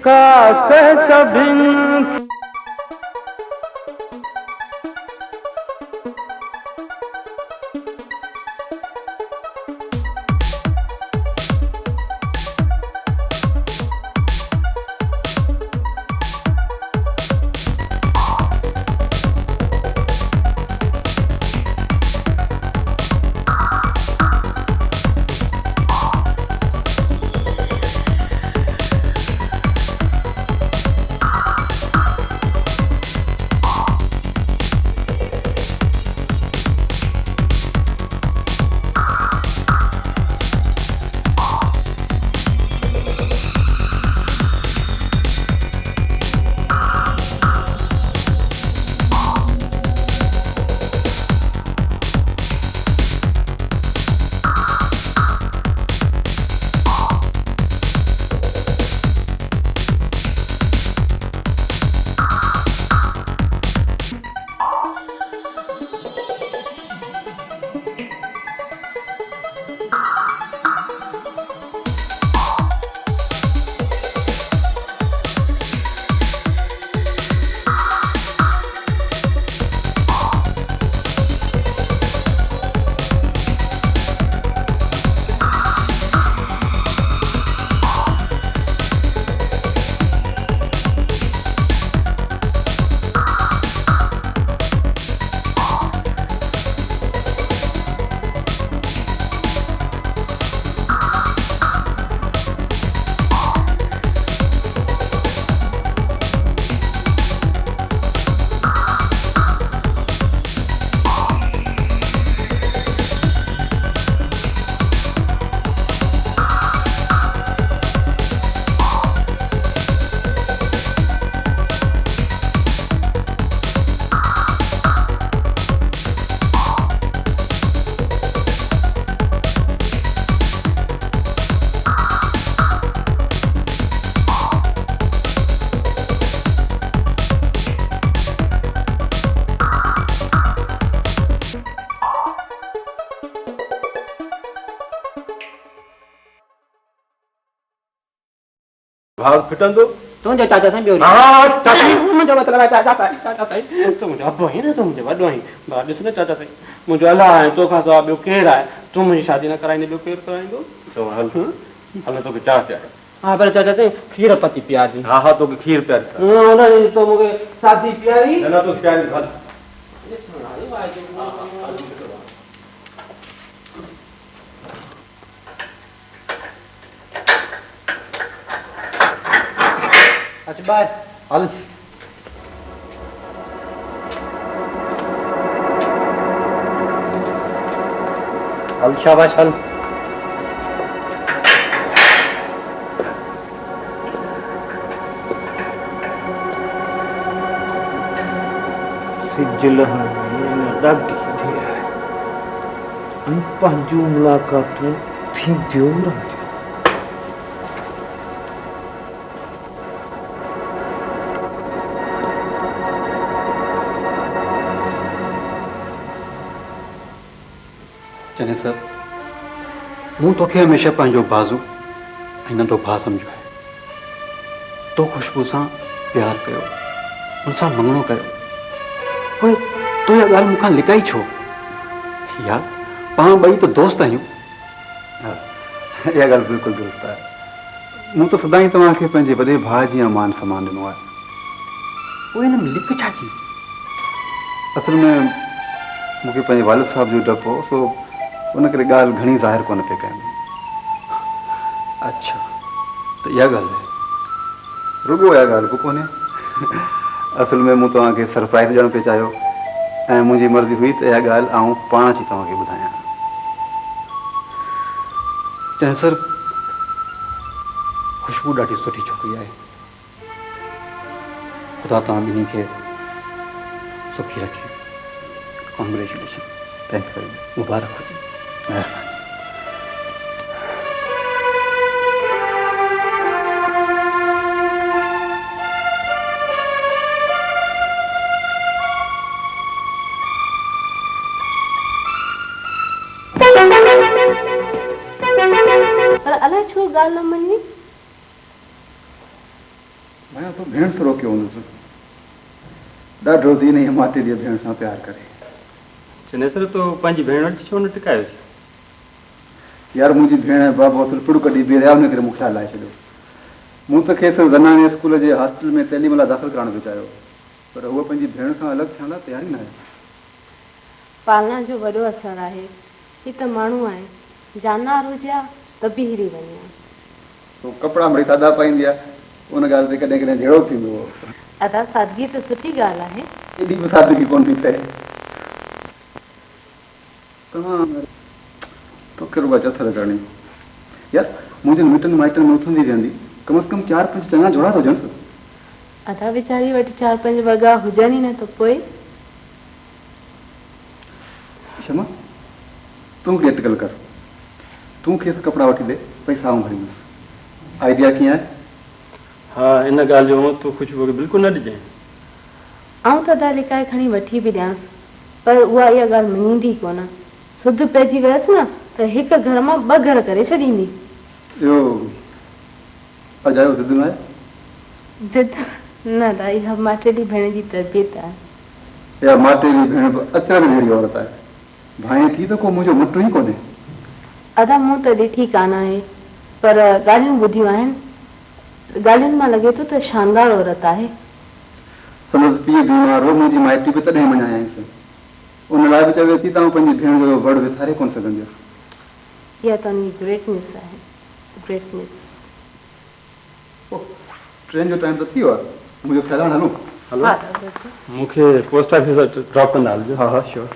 खाक सभिन भाग फिटंदो तुंहिंजो चाचा साईं ॿियो हाँ चाची मुंहिंजो मतिलबु आहे चाचा साईं तूं मुंहिंजो अबो आहीं न तूं मुंहिंजो वॾो आहीं भाउ ॾिस न चाचा साईं मुंहिंजो अलाह आहे तोखां सवाइ ॿियो केरु आहे तूं मुंहिंजी शादी न कराईंदे ॿियो केरु कराईंदो चओ हल हल तोखे चाह पियारे हाँ पर चाचा साईं खीर पती पियारी हाँ हाँ तोखे खीर पियारी हुन तो मूंखे शादी पियारी न तोखे पियारी हल अच्छा बाय हल हल शाबाश हल सिजल ॾाढी देरि आहे पंहिंजूं मुलाक़ातूं थींदियूं रहंदियूं चने सर मूं तोखे हमेशह पंहिंजो बाज़ू ऐं नंढो भाउ सम्झो आहे तो ख़ुशबू सां प्यार कयो उन सां मङणो कयो पोइ तो इहा ॻाल्हि मूंखां लिकाई छो यार पाण ॿई त दोस्त आहियूं हा इहा ॻाल्हि बिल्कुलु दुरुस्त आहे मूं त सदाईं तव्हांखे पंहिंजे वॾे भाउ जी मान सम्मान ॾिनो आहे पोइ हिन में लिक छा थी असल में मूंखे पंहिंजे वालिद साहिब जो डपु हो सो उन करे ॻाल्हि घणी ज़ाहिर कोन पई कयां अच्छा त इहा ॻाल्हि आहे रुॻो इहा ॻाल्हि बि कोन्हे असल में मूं तव्हांखे सरप्राइज़ ॾियणु पियो चाहियो ऐं मुंहिंजी मर्ज़ी हुई त इहा ॻाल्हि आउं पाण अची तव्हांखे ॿुधायां चने सर ख़ुशबू ॾाढी सुठी छोकिरी आहे ख़ुदा तव्हां ॿिन्ही खे सुखी रखे कॉन्ग्रेचुलेशन थैंक्स वेरी मच मुबारक हुजे महिरबानी पर अलाए छो ॻाल्हि न मञी तो भेण से रोकियो हूंदुसि ॾाढो दी नहीं माते जी भेण सां प्यार करे चिनेसर तो पंहिंजी भेण वटि छो न टिकायोसि यार मुंहिंजी भेण बाबो असुल पिड़ु कढी बीह रहिया हुन करे मूंखे हलाए छॾियो मूं त खेसि ज़नाने स्कूल जे हॉस्टल में तइलीम लाइ दाख़िल करणु बि चाहियो पर उहा पंहिंजी भेण खां अलॻि थियण लाइ तयार ई न आहे पालना जो वॾो असर आहे ही त माण्हू आहे जानवर हुजे हा त बि हिरी वञे हा तो कपिड़ा मिड़ी सादा पाईंदी आहे उन ॻाल्हि ते कॾहिं कॾहिं जहिड़ो थींदो हो अदा सादगी त सुठी ॻाल्हि आहे एॾी बि सादगी कोन थी थिए तव्हां तोखे रुॻा चथर करणी यार मुंहिंजे मिटनि माइटनि में उथंदी वेहंदी कम से कम 4-5 चङा जोड़ा त हुजनि अदा वीचारी वटि 4-5 वॻा हुजनि ई न त पोइ क्षमा तूं बि अटकल कर तूं खेसि कपिड़ा वठी ॾे पैसा आऊं भरींदुसि आइडिया कीअं आहे हा इन ॻाल्हि जो तूं ख़ुशबू खे बिल्कुलु न ॾिजांइ आऊं त अदा लिकाए खणी वठी बि ॾियांसि पर उहा इहा ॻाल्हि मञींदी कोन सुध पइजी वियसि न त हिकु घर मां 2 घर करे छॾींदी इहो अजायो ज़िद न आहे ज़िद न अदा इहा माटेली भेण जी तरबियत आहे या माटेली भेण बि अचरज जहिड़ी औरत आहे भाई थी त को मुंहिंजो मुटु ई कोन्हे अदा मूं त ॾिठी कान आहे पर ॻाल्हियूं ॿुधियूं आहिनि ॻाल्हियुनि मां लॻे थो त शानदार औरत आहे संदसि पीउ बीमार हो मुंहिंजी माइटी बि तॾहिं मञायांसि उन लाइ बि चवे थी त आऊं पंहिंजी भेण जो वड़ विसारे कोन सघंदी हुयसि इहा तव्हांजी ग्रेटनेस आहे ग्रेटनेस ट्रेन जो टाइम त थी वियो आहे मुंहिंजो ख्याल आहे हलो हा दादा मूंखे पोस्ट ऑफिस ड्रॉप कंदा हलिजो हा हा श्योर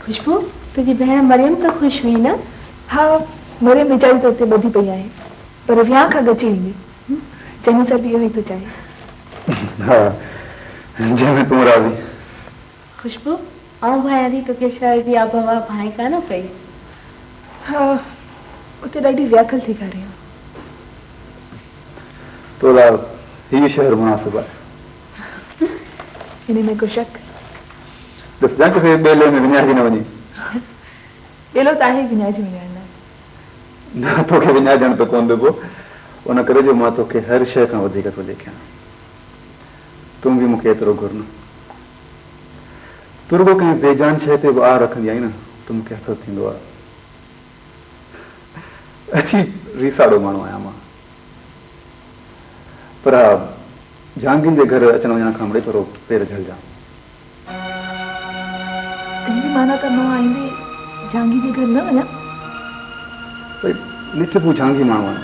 खुशबू तुझी भेण मरियम त ख़ुशि हुई न हा मरियम वीचारी त उते ॿधी पई आहे पर विहांउ खां गची वेंदी चङी तरह इहो ई थो चाहे हा जंहिंमें तूं राज़ी खुशबू आऊं भायां थी तोखे शहर जी आबहवा भाई कान कई हा उते ॾाढी व्याकुल थी करे तो लाइ हीउ शहर मुनासिबु आहे हिन में को शक ॾिस जां किथे ॿेले में विञाइजी न वञे ॿेलो त आहे विञाइजी वञण लाइ न तोखे विञाइजण त कोन ॾिबो उन करे जो मां तोखे हर शइ खां वधीक थो लेखियां तूं बि मूंखे एतिरो घुर न तूं रुॻो कंहिं बेजान शइ ते बि आह रखंदी आहीं न त मूंखे असरु थींदो आहे अची रीसाड़ो माण्हू आहियां मां पर हा जहांगीर जे घर अचण वञण खां मिड़े थोरो पेर झलजां तुंहिंजी माना त मां आईंदे जहांगीर जे घर न वञा भई निठबू जहांगीर माण्हू आहे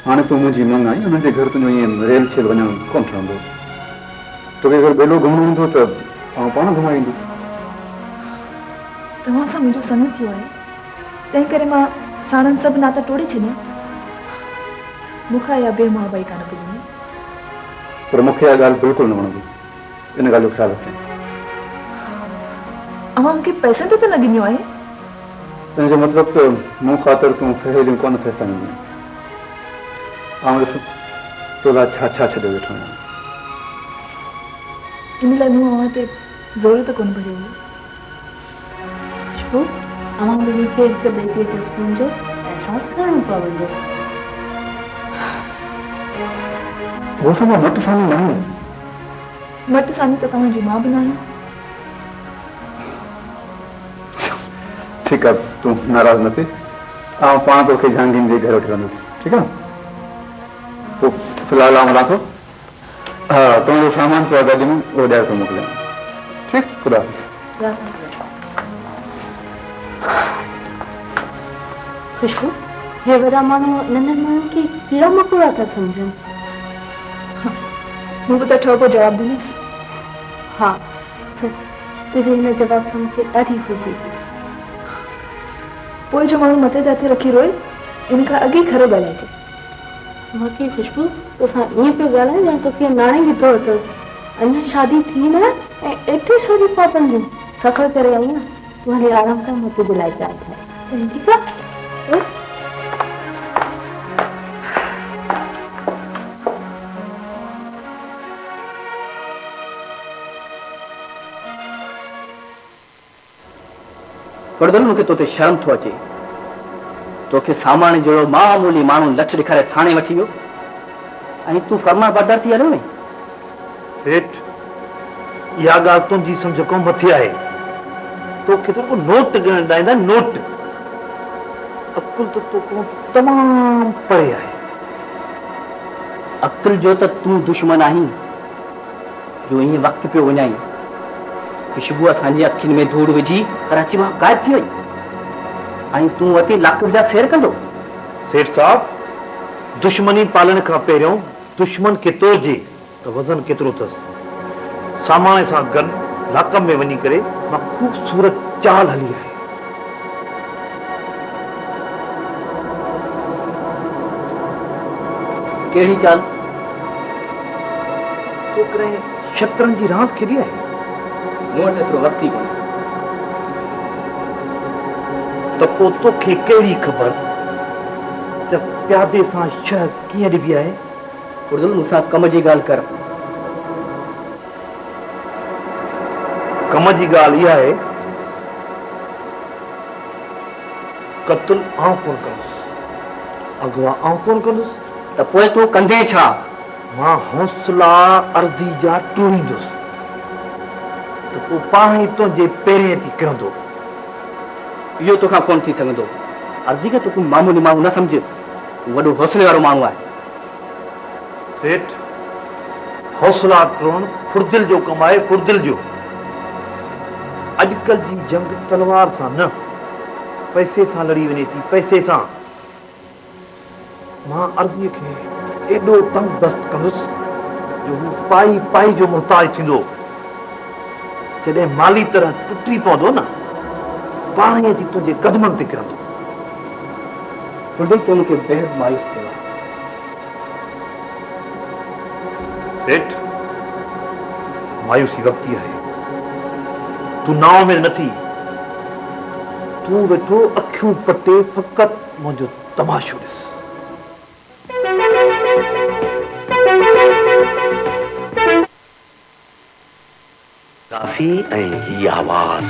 हाणे तूं मुंहिंजी मंग आई हुनजे घर तुंहिंजो ईअं रेल छेल वञणु कोन ठहंदो तोखे अगरि ॿेलो घुमणो हूंदो त आउं पाण घुमाईंदुसि तव्हां सां मुंहिंजो सन थियो आहे तंहिं करे मां साणनि सभु नाता टोड़े छॾिया मूंखां इहा बेमुहाबाई कान पुॼंदी पर मूंखे इहा ॻाल्हि बिल्कुलु न वणंदी इन ॻाल्हि जो ख़्यालु रखजांइ अवां मूंखे पैसे ते त न गिनियो आहे तंहिंजो मतिलबु त मूं ख़ातिर तूं सहेलियूं कोन थे सघंदी ऐं ॾिस तो लाइ छा छा छॾे वेठो आहियां इन लाइ मूं अव्हां ते ज़ोर त कोन भरियो हुयो खुशबू अवां ॿिन्ही खे हिक ॿिए जे जज़्बनि जो अहसासु करणो पवंदो उहो सभु मां मट साम्हूं न आहियां मट साम्हूं त तव्हांजी मां बि न आहियो ठीकु आहे तूं नाराज़ न थी ऐं पाण तोखे जहांगीर जे घर वठी वेंदुसि ठीकु आहे पोइ फ़िलहालु आउं हलां थो हा तुंहिंजो सामान पियो आहे गाॾी में उहो ॾियारे थो मोकिलियां ठीकु ख़ुदा खुशबू हे वॾा माण्हू नंढनि माण्हुनि खे कीड़ा मकोड़ा था सम्झनि मूं बि त ठोको जवाबु ॾिनसि हा तुझे हिन जवाब सां मूंखे ॾाढी ख़ुशी थी। पोइ जो माण्हू मथे ते हथ रखी रोए इन खां अॻे ई खरो ॻाल्हाइजे। बाक़ी खुशबू तोसां ईअं पियो ॻाल्हाए ॼण तोखे नाणे ॾिठो अथसि। अञा शादी थी न ऐं एतिरी सारी पाबंदियूं सफ़र करे आई न। तूं हाणे आराम कर, मां तुंहिंजे लाइ चांहि ठाहे। ठीकु आहे? वरदल मूंखे तोते शर्म थो अचे। तोखे सामान जहिड़ो मामूली माण्हू लच ॾेखारे थाणे वठी वियो ऐं तूं फर्मा बरदार थी हलियो। सेठ इहा ॻाल्हि तुंहिंजी सम्झ खां मथे आहे। तोखे तो को नोट ॾियण ॾाईंदा नोट। अकुल तो को तमामु परे आहे। अकुल जो त तूं दुश्मन आहीं जो ईअं वक़्तु पियो वञाई। खुशबू असांजी अखियुनि में धूड़ विझी कराची मां गायब थी वई ऐं तूं अती लाकड़ जा सेर कंदो। सेठ साहब दुश्मनी पालण खां पहिरियों दुश्मन खे तोड़जे त वज़न केतिरो अथसि। सामान सां गॾु लाकम में वञी करे मां ख़ूबसूरत चाल हली आहे। कहिड़ी चाल? तो करे शतरंज जी रांदि खेॾी आहे। मूं वटि एतिरो वक़्तु ई कोन्हे। त पोइ तोखे कहिड़ी ख़बर त प्यादे सां शह कीअं ॾिबी आहे। उर्दू मूंसां कम जी ॻाल्हि कर। कम जी ॻाल्हि इहा आहे क़त्ल आउं कोन कंदुसि, अगवा आउं कोन कंदुसि। त पोइ तूं कंदे छा? मां हौसला अर्ज़ी जा टूरींदुसि त पोइ पाण ई तुंहिंजे पेरें थी किरंदो। इहो तोखां कोन थी सघंदो। अर्ज़ी खे तूं मामूली माण्हू न सम्झ, वॾो हौसले वारो माण्हू आहे। सेठ हौसला टोड़ण फुर्दिल जो कमु आहे, फुर्दिल जो। अॼुकल्ह जी जंग तलवार सां न, पैसे सां लड़ी वञे थी, पैसे सां। मां अर्ज़ीअ खे एॾो तंग दस्त कंदुसि जो हू पाई पाई जो मुहताज थींदो। जॾहिं माली तरह टुटी पवंदो न, पाण ई अची तुंहिंजे कदमनि ते किरंदो। उर्दू तो मूंखे बेहद मायूस कयो। सेठ मायूसी वक़्ती आहे। तूं नाव में नथी, तूं वेठो अखियूं पटे फ़क़त मुंहिंजो तमाशो ॾिस। काफ़ी ऐं ही आवाज़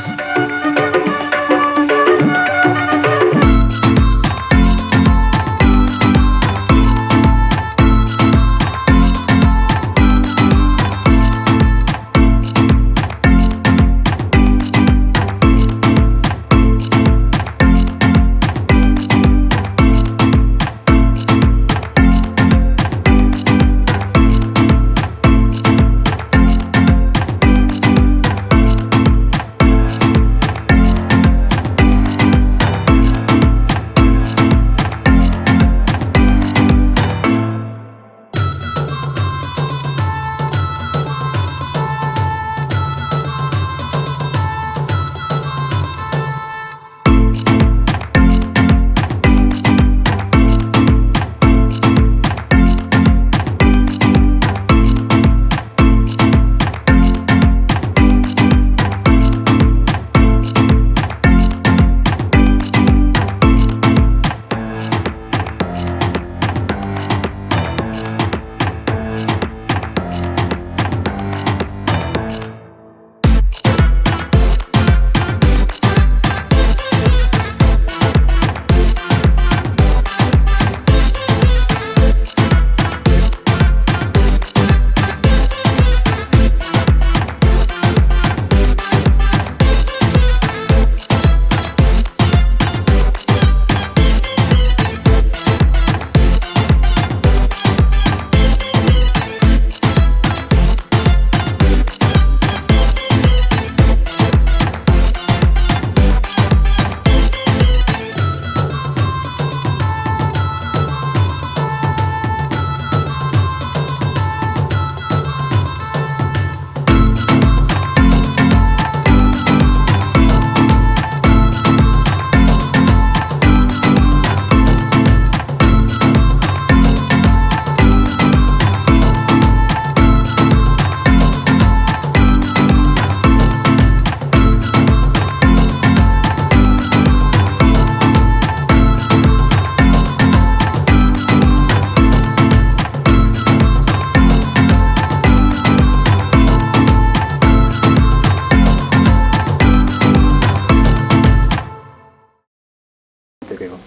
कयो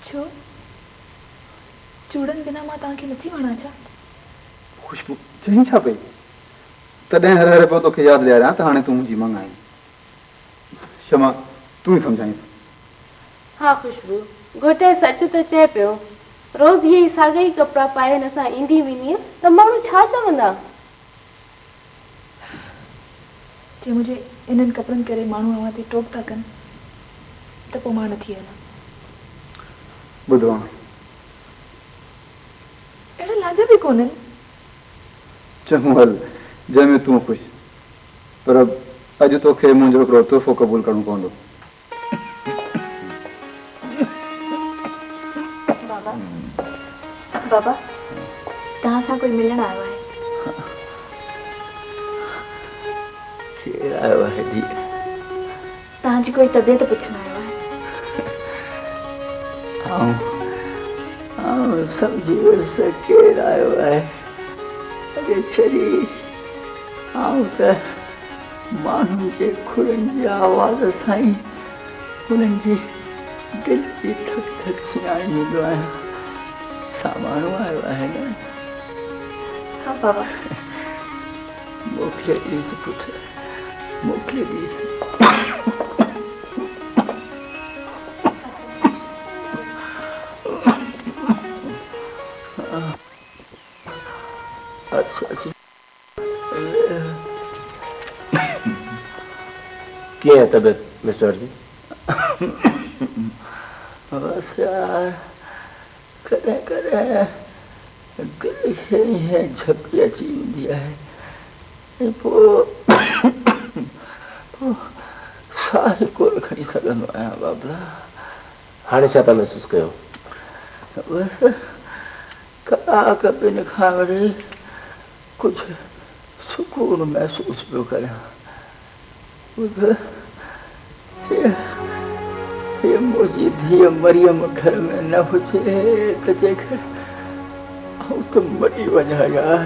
छो चूड़न बिना मां तव्हांखे नथी वणा छा? खुशबू चई छा पई तॾहिं हर हर पियो तोखे यादि ॾियारियां त हाणे तूं मुंहिंजी मंग आई क्षमा तूं ई सम्झाईं हाँ खुशबू घोटे सच तो चए पियो रोज ये साॻा ई कपिड़ा पाए हिन सां ईंदी वेंदी त माण्हू छा चवंदा? जे मुंहिंजे इन्हनि कपिड़नि करे माण्हू अवां ते टोक था कनि त पोइ मां नथी हलां। ॿुधो अहिड़ा लाज बि कोन्हनि। चङो हल जंहिंमें तूं ख़ुशि पर अॼु तोखे मुंहिंजो हिकिड़ो तोहफ़ो क़बूल करणो पवंदो। बाबा तव्हां सां कोई मिलण आयो आहे। केरु आयो आहे धीअ? तव्हांजी कोई तबियत पुछण आयो आहे। सम्झी वियुसि केरु आयो आहे। अॼु छड़ी त माण्हुनि जे खुरनि जी आवाज़ सां ई हुननि जी दिलि जी धक धक सुञाणे ईंदो आहियां। सामानो आयो आहे न? हाँ बाबा मोकिले ॾीसि पुटु मोकिले ॾीसि। क्या है तबीयत मिस्टर जी? बस यार कॾहिं कॾहिं दिलि खे ईअं झपकी अची वेंदी आहे पोइ साह ई कोन खणी सघंदो आहियां बाबला। हाणे छा था महसूस कयो? बसि कलाक ॿिनि खां वरी कुझु सुकून महसूस पियो करियां। ॿुध मुंहिंजी धीअ मरियम घर में न हुजे त जेकर आऊं त मरी वञा यार।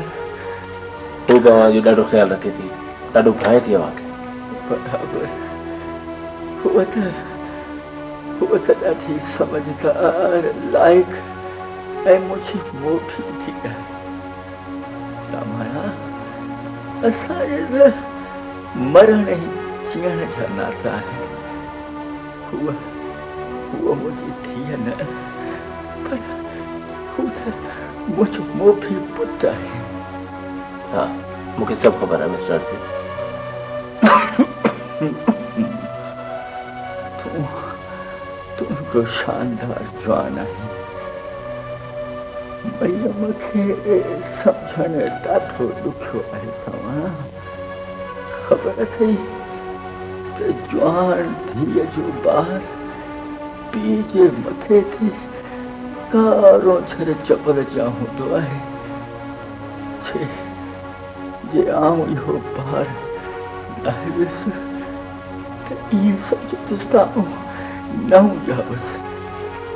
हू तव्हांजो ॾाढो ख़्यालु रखे थी ॾाढो भाए थी अव्हांखे। बराबरि हूअ त ॾाढी समझदार लाइक ऐं मुंहिंजी मोटी थी आहे। सामाना असांजे त मरण ई जीअण जा नाता आहिनि। हूअ मुंहिंजी धीअ न पर हू त मुंहिंजो मोटी पुटु आहे। हाँ मूंखे सभु ख़बर आहे मिस्टर जी। तूं हिकिड़ो शानदार जवान आहीं। मरियम खे सम्झण ॾाढो ॾुखियो आहे। सामाना ख़बर अथई त जवान धीअ जो ॿार पीउ जे मथे ते कारो छर चपल जा हूंदो आहे। जे आऊं इहो ॿार लाहे वियुसि त ईअं सम्झंदुसि त आऊं न हुजांसि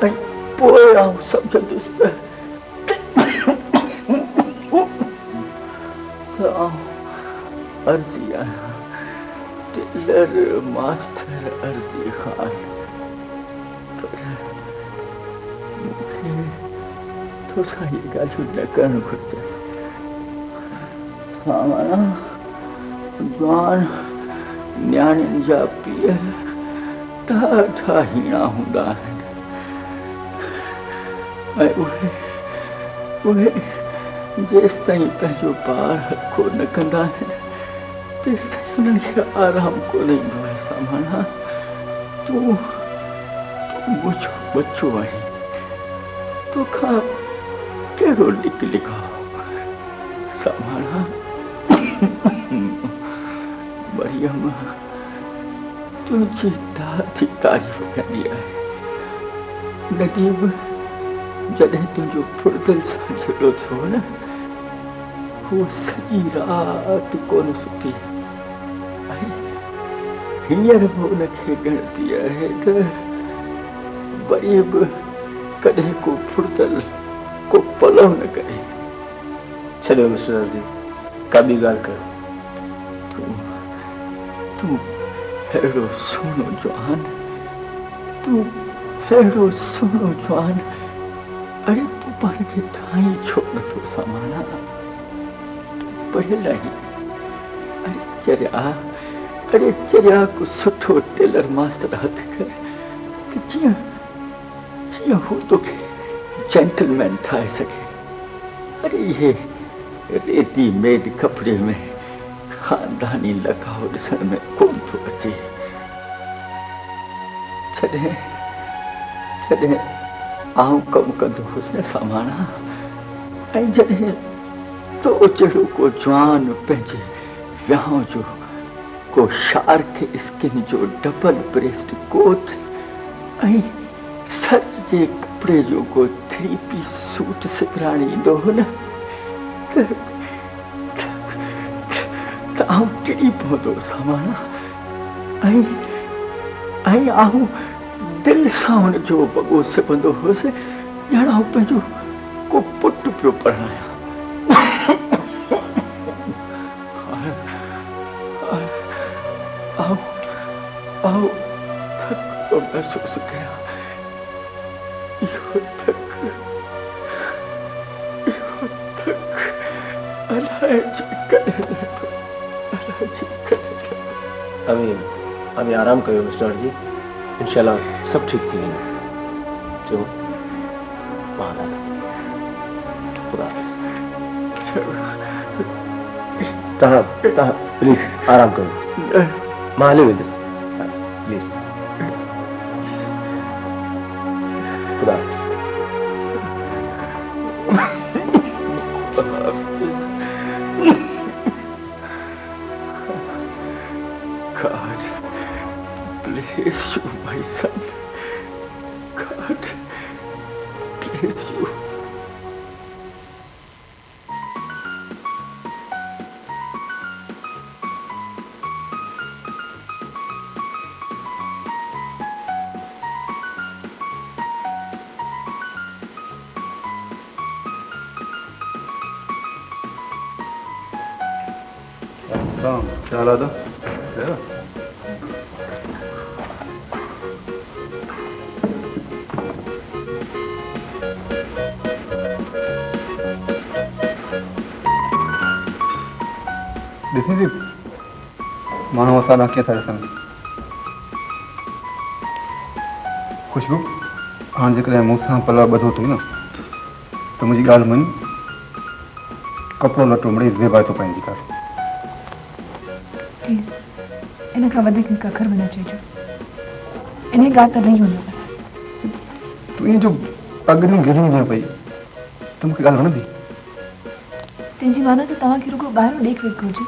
ऐं पोइ आऊं सम्झंदुसि त आऊं अर्ज़ी आहियां टेलर मास्टर अर्ज़ी ख़ान। पर मूंखे तोसां इहे ॻाल्हियूं न करणु घुरिजे। सामाना जवान न्याणियुनि जा पीउ ॾाढा हीणा हूंदा आहिनि ऐं उहे जेसि ताईं पंहिंजो ॿार हको न कंदा आहिनि तेसि ताईं उन्हनि खे आराम कोन ईंदो आहे। सामाना तूं मुंहिंजो बच्चो आहीं। तोखां कहिड़ो लिक लिखाओ। सामाना मरियम तुंहिंजी ॾाढी तारीफ़ कंदी आहे। नदीम जॾहिं तुंहिंजो फुर्दल सां झगड़ो थियो न हू सॼी राति कोन सुती ऐं हींअर बि हुनखे ॻणती आहे त वरी बि कॾहिं को फुर्दल को पलव न करे। छॾियो मिस्टर जी का ॿी ॻाल्हि कयो। तूं अहिड़ो सुहिणो जवान तूं अहिड़ो सुहिणो जवान, अरे तूं पाण खे ठाहीं छो नथो सामाना? पढ़ियल आहीं, अरे चरिया को सुठो टेलर मास्टर हथ कर जीअं जीअं हू तोखे जेंटलमैन ठाहे सघे। अरे इहे रेडीमेड कपिड़े में खानदानी लगाव ॾिसण में कोन थो अचे। जॾहिं जॾहिं आऊं कमु कंदो हुउसि न सामाना, ऐं जॾहिं तो जहिड़ो को जवान पंहिंजे विहांउ जो को शार्क स्किन जो डबल ब्रेस्ट कोट ऐं सर्च जे कपिड़े जो को 3 पीस सूट सिबराइण ईंदो हो न, त आऊं टिड़ी पवंदो सामाना। ऐं आऊं दिलि सां हुन जो वॻो सिबंदो हुउसि, ॼण आऊं पंहिंजो को पुटु पियो पढ़ायां। आओ थक तो महसूस कया, इहो थक अलाए जी कॾहिं लथो, अलाए जी कॾहिं लथो। अभी आराम कयो मिस्टर जी, इंशाल्लाह सब ठीक थी वेंदो। जो खुदा तव्हां प्लीज आराम कयो, मां हली वेंदुसि प्लीज। खुदा God bless you, my son. God bless you. क्या हाल है? ॾिसी थी माण्हू असां कीअं था ॾिसनि। खुशबू, हाणे जेकॾहिं मूंसां पला ॿधो तूं न त मुंहिंजी ॻाल्हि मञी, कपिड़ो लटो मिड़ई ज़ेबाए थो पंहिंजी कर। इन खां वधीक कखर बि न चइजो, इन ॻाल्हि त लही वञो बसि। तूं ईअं जो अॻिरियूं गिरियूं ॾियण पई त मूंखे ॻाल्हि वणंदी। तंहिंजी माना त तव्हांखे रुगो ॿाहिरो ॾेख वेख घुरिजे।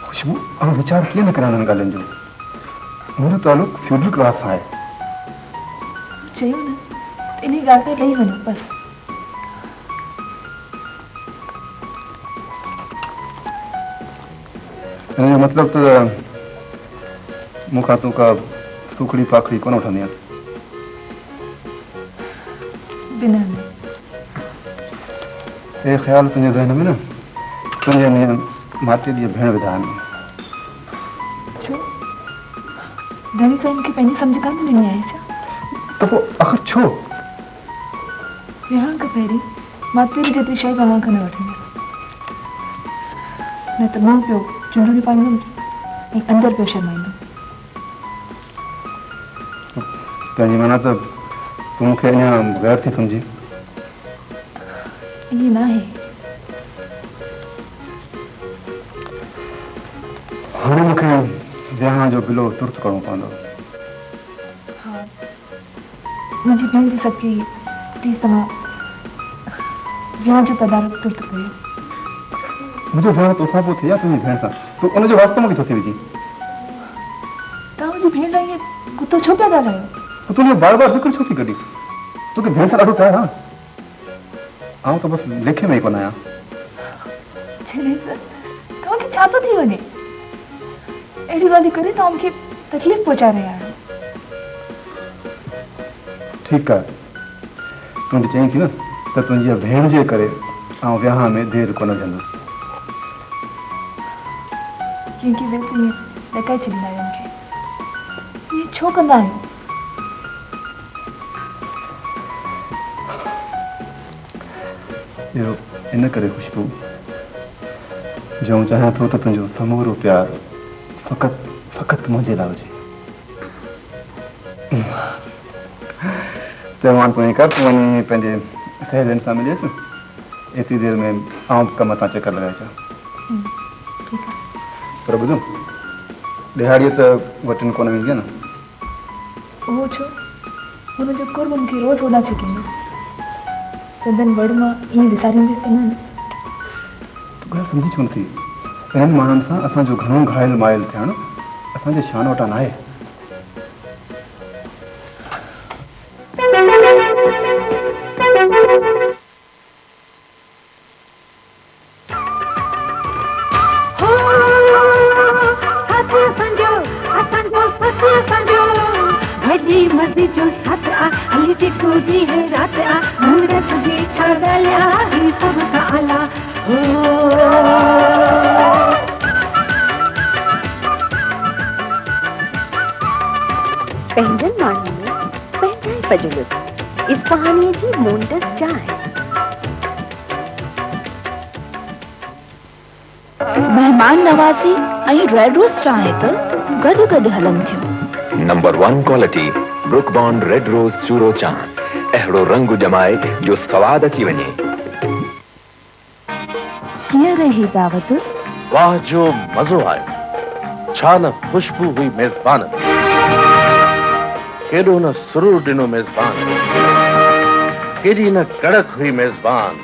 खुशबू, आउं वीचार कीअं न करियां हिननि ॻाल्हियुनि जो। मुंहिंजो तालुक फ्यूडल क्लास सां आहे। चयो न, इन ॻाल्हि ते लही वञो बसि। हिन जो मतिलबु त मूंखां तूं का सूखड़ी पाखड़ी कोन वठंदी आहीं। बिना में हे ख़्याल तुंहिंजे ज़हन में न तुंहिंजे में माटे ॾींहं भेण विधा आहिनि। छो धनी साईं मूंखे पंहिंजी सम्झ कान ॾिनी आहे छा? त पोइ आख़िर छो? विहांउ खां पहिरीं मां तेरी जेतिरी शइ तव्हां खां न वठंदसि, न त मां पियो चुंडड़ी पाईंदुमि ऐं अंदरि पियो शर्माईंदुमि। तंहिंजी माना त तूं मूंखे अञा गैर थी सम्झी? ईअं न आहे। हाणे मूंखे विहांउ जो बिलो तुर्त करणो पवंदो। हा, मुंहिंजी भेण जी सची, प्लीज़ तव्हां विहांउ जो तदारुक तुर्त कयो। मुंहिंजो विहांउ तोसां पोइ थिए तुंहिंजी भेण सां, तूं उनजो वास्तो मूंखे छो थी विझी? तव्हां मुंहिंजी भेण लाइ ईअं गुतो छो पिया ॻाल्हायो? तुंहिंजो बार बार ज़िक्र छो थी कढी? तोखे भेण सां ॾाढो प्यार आहे। आउं त बसि लेखे में ई कोन आहियां। तव्हांखे छा थो थी वञे? अहिड़ी ॻाल्हि करे तव्हां मूंखे तकलीफ़ पहुचाए रहिया आहियो। ठीकु आहे, तूं चईं थी न त तुंहिंजी भेण जे करे आउं विहांउ में देरि कोन विझंदुसि। कंहिंखे दिलि ईअं ॾकाए छॾींदा आहियो मूंखे, ईअं छो कंदा आहियो? ॿियो इन करे खुशबू जो चाहियां थो त तुंहिंजो समूरो प्यार फ़क़ति मुंहिंजे लाइ हुजे। चवान को कर तूं वञी पंहिंजे सहेलियुनि सां मिली अचु, एतिरी देरि में आउं कम तां चकर लॻाए अचां। पर ॿुधो, ॾियारीअ त वटिन कोन वेंदी आहे न? उहो छो? हुनजो कुर्ब मूंखे रोज़ होॾां छिकींदो, तदन वड़ मां ईअं विसारींदी त न। तूं ॻाल्हि सम्झी छो नथी? ॿियनि माण्हुनि सां असांजो घणो घायल मायल थियणु असांजे शान वटां न आहे। पंहिंजनि माण्हुनि में पंहिंजा ई पजुलत, इस कहाणीअ जी मोंडस चाहे। मेहमान नवाज़ी ऐं रेड रोज़ चाहे त गॾु गॾु हलनि थियूं। Number 1 quality Brooke Bond Red Rose चूरो चांहि, अहिड़ो रंग ॼमाए जो सवादु अची वञे। कीअं रही दावत? वाह जो मज़ो आयो, छा न खुशबू हुई मेज़बान, केॾो न सुरूर ॾिनो मेज़बान, केॾी न कड़क हुई मेज़बान।